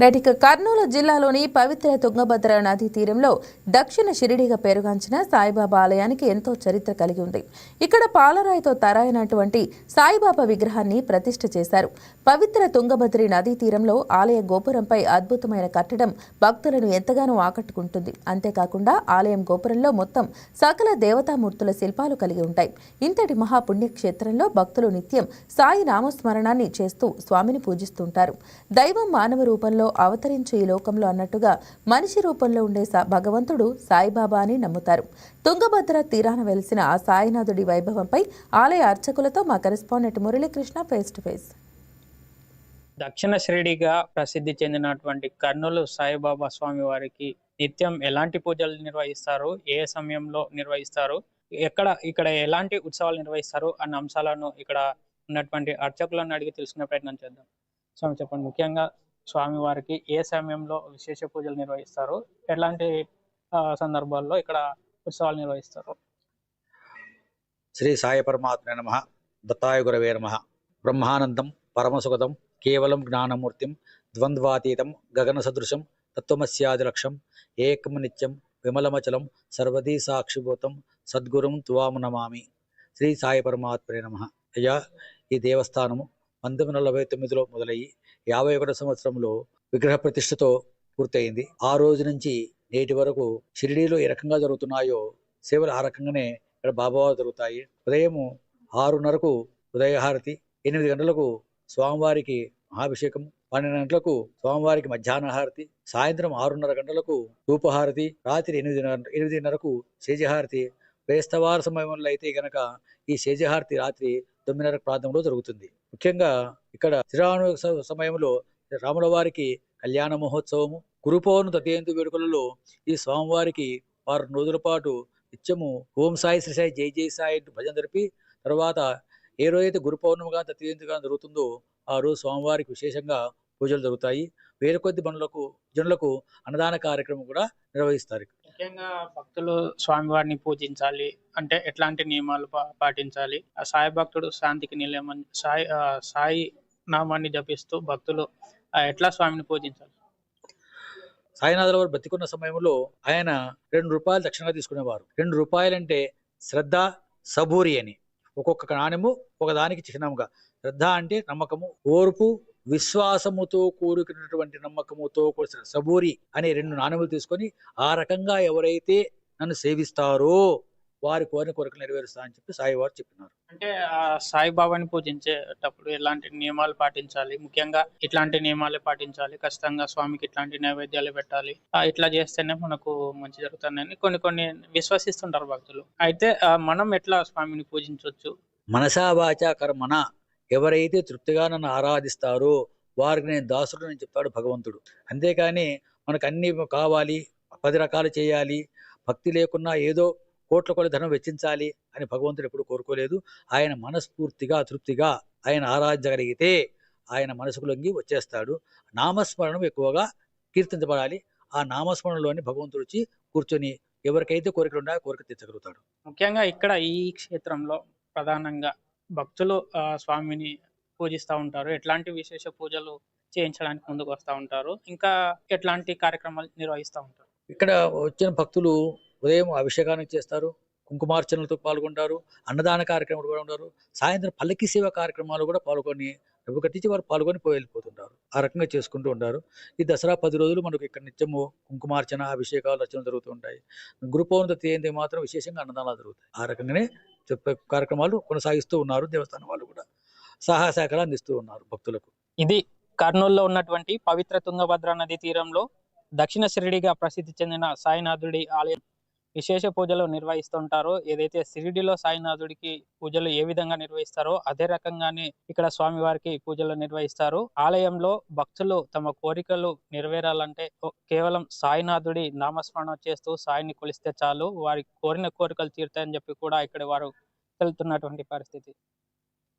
నేటిక కర్నూలు జిల్లాలోని పవిత్ర తుంగభద్ర నదీ తీరంలో దక్షిణ షిరిడిగా పేరుగాంచిన సాయిబాబా ఆలయానికి ఎంతో చరిత్ర కలిగి ఉంది. ఇక్కడ పాలరాయితో తయారైనటువంటి సాయిబాబా విగ్రహాన్ని ప్రతిష్ఠ చేశారు. పవిత్ర తుంగభద్రి నదీ తీరంలో ఆలయ గోపురంపై అద్భుతమైన కట్టడం భక్తులను ఎంతగానో ఆకట్టుకుంటుంది. అంతేకాకుండా ఆలయం గోపురంలో మొత్తం సకల దేవతామూర్తుల శిల్పాలు కలిగి ఉంటాయి. ఇంతటి మహాపుణ్యక్షేత్రంలో భక్తులు నిత్యం సాయి నామస్మరణాన్ని చేస్తూ స్వామిని పూజిస్తుంటారు. దైవం మానవ రూపంలో అవతరించే ఈ లోకంలో అన్నట్టుగా మనిషి రూపంలో ఉండే భగవంతుడు సాయిబాబా అని నమ్ముతారు. తుంగభద్ర తీరాన వెలిసిన ఆ సాయినాథుడి వైభవంపై ఆలయ అర్చకులతో మా correspondent Muralikrishna face to face. దక్షిణ షిరిడిగా ప్రసిద్ధి చెందినటువంటి కర్నూలు సాయిబాబా స్వామి వారికి నిత్యం ఎలాంటి పూజలు నిర్వహిస్తారు, ఏ సమయంలో నిర్వహిస్తారు, ఇక్కడ ఎలాంటి ఉత్సవాలు నిర్వహిస్తారు అన్న అంశాలను ఇక్కడ ఉన్నటువంటి అర్చకులను అడిగి తెలుసుకునే ప్రయత్నం చేద్దాం. స్వామి చెప్పండి, ముఖ్యంగా స్వామి వారికి ఏ సమయంలో విశేష పూజలు నిర్వహిస్తారు, ఎలాంటి సందర్భాల్లో ఇక్కడ ఉత్సవాలు నిర్వహిస్తారు? శ్రీ సాయి పరమాత్మనే నమః. దత్తాయ గురవే నమః. బ్రహ్మానందం పరమసుగతం కేవలం జ్ఞానమూర్తిం ద్వంద్వాతీతం గగన సదృశం తత్వమస్యాదిలక్ష్యం ఏకం నిత్యం విమలమచలం సర్వదీ సాక్షిభూతం సద్గురుం త్వాం నమామి. శ్రీ సాయి పరమాత్మనే నమః. అయ్యా, ఈ దేవస్థానము 1949లో మొదలయ్యి 51 సంవత్సరంలో విగ్రహ ప్రతిష్టతో పూర్తయింది. ఆ రోజు నుంచి నేటి వరకు షిరిడీలో ఏ రకంగా జరుగుతున్నాయో సేవలు ఆ రకంగానే ఇక్కడ బాబావారు జరుగుతాయి. ఉదయం 6:30కు ఉదయహారతి, 8 గంటలకు స్వామివారికి మహాభిషేకం, 12 గంటలకు స్వామివారికి మధ్యాహ్న హారతి, సాయంత్రం 6:30 గంటలకు ధూపహారతి, రాత్రి 8:30కు శేజహారతి. వేస్తవార సమయంలో అయితే గనక ఈ శేజహారతి రాత్రి 9:30 ప్రాంతంలో జరుగుతుంది. ముఖ్యంగా ఇక్కడ శ్రీరామ సమయంలో రాముల వారికి కళ్యాణ మహోత్సవము, గురు పౌర్ణమి తదియంతి వేడుకలలో ఈ స్వామివారికి 6 రోజుల పాటు నిత్యము ఓం సాయి శ్రీ సాయి జై జై సాయి భజన జరిపి, తర్వాత ఏ రోజైతే గురు పౌర్ణమిగా తదియంతిగా జరుగుతుందో ఆ రోజు స్వామివారికి విశేషంగా పూజలు జరుగుతాయి. వేల కొద్ది జనులకు అన్నదాన కార్యక్రమం కూడా నిర్వహిస్తారు. ముఖ్యంగా భక్తులు స్వామివారిని పూజించాలి అంటే ఎట్లాంటి నియమాలు పాటించాలి? ఆ సాయి భక్తుడు శాంతికి నిలయమని సాయి నామాన్ని జపిస్తూ భక్తులు ఎట్లా స్వామిని పూజించాలి? సాయినాథుల వారు బతికున్న సమయంలో ఆయన 2 రూపాయలు దక్షిణగా తీసుకునేవారు. 2 రూపాయలు అంటే శ్రద్ధ, సబూరి అని. ఒక్కొక్క నాణ్యము ఒకదానికి చిహ్నంగా. శ్రద్ధ అంటే నమ్మకము, ఓర్పు, విశ్వాసముతో కూడుకున్నటువంటి నమ్మకముతో కూడిన సబూరి అనే 2 నాణ్యములు తీసుకొని ఆ రకంగా ఎవరైతే నన్ను సేవిస్తారో వారి కోరిన కోరికలు నెరవేరుస్తా అని చెప్పి సాయివారు చెప్పినారు. అంటే ఆ సాయిబాబాని పూజించేటప్పుడు ఎలాంటి నియమాలు పాటించాలి? ముఖ్యంగా ఇట్లాంటి నియమాలే పాటించాలి, ఖచ్చితంగా స్వామికి ఇట్లాంటి నైవేద్యాలు పెట్టాలి, ఇట్లా చేస్తేనే మనకు మంచి జరుగుతుందని కొన్ని విశ్వసిస్తుంటారు భక్తులు. అయితే మనం ఎట్లా స్వామిని పూజించవచ్చు? మనసా వాచా కర్మణ, ఎవరైతే తృప్తిగా నన్ను ఆరాధిస్తారో వారికి నేను దాసుడు అని చెప్తాడు భగవంతుడు. అంతేకాని మనకు అన్ని కావాలి, 10 రకాలు చేయాలి, భక్తి లేకున్నా ఏదో కోట్ల కొద్ది ధనం వెచ్చించాలి అని భగవంతుడు ఎప్పుడు కోరుకోలేదు. ఆయన మనస్ఫూర్తిగా తృప్తిగా ఆయన ఆరాధించగలిగితే ఆయన మనసుకు లొంగి వచ్చేస్తాడు. నామస్మరణం ఎక్కువగా కీర్తించబడాలి. ఆ నామస్మరణలోని భగవంతుడు వచ్చి కూర్చొని ఎవరికైతే కోరికలు ఉన్నాయో కోరిక తీర్చగలుగుతాడు. ముఖ్యంగా ఇక్కడ ఈ క్షేత్రంలో ప్రధానంగా భక్తులు స్వామిని పూజిస్తూ ఉంటారు. ఎట్లాంటి విశేష పూజలు చేయించడానికి ముందుకు వస్తూ ఉంటారు, ఇంకా ఎట్లాంటి కార్యక్రమాలు నిర్వహిస్తూ ఉంటారు? ఇక్కడ వచ్చిన భక్తులు ఉదయం అభిషేకానికి చేస్తారు, కుంకుమార్చనలతో పాల్గొంటారు, అన్నదాన కార్యక్రమాలు కూడా ఉంటారు. సాయంత్రం పల్లకి సేవ కార్యక్రమాలు కూడా పాల్గొని డబ్బు కట్టించి వారు పాల్గొని వెళ్ళిపోతుంటారు. ఆ రకంగా చేసుకుంటూ ఉంటారు. ఈ దసరా 10 రోజులు మనకు ఇక్కడ నిత్యము కుంకుమార్చన, అభిషేకాలు, రచనలు జరుగుతూ ఉంటాయి. గురు పౌర్ణమి తేదీ మాత్రం విశేషంగా అన్నదానాలు జరుగుతాయి. ఆ రకంగానే కార్యక్రమాలు కొనసాగిస్తూ ఉన్నారు. దేవస్థానం వాళ్ళు కూడా సహాయ సహకారాలు అందిస్తూ ఉన్నారు భక్తులకు. ఇది కర్నూలులో ఉన్నటువంటి పవిత్ర తుంగభద్ర నది తీరంలో దక్షిణ షిరిడిగా ప్రసిద్ధి చెందిన సాయినాథుడి ఆలయం విశేష పూజలు నిర్వహిస్తుంటారు. ఏదైతే షిరిడిలో సాయినాథుడికి పూజలు ఏ విధంగా నిర్వహిస్తారో అదే రకంగానే ఇక్కడ స్వామివారికి పూజలు నిర్వహిస్తారు. ఆలయంలో భక్తులు తమ కోరికలు నెరవేరాలంటే కేవలం సాయినాథుడి నామస్మరణ చేస్తూ సాయిని కొలిస్తే చాలు, వారి కోరిన కోరికలు తీరుతాయని చెప్పి కూడా ఇక్కడ వారు తెలుతున్నటువంటి పరిస్థితి.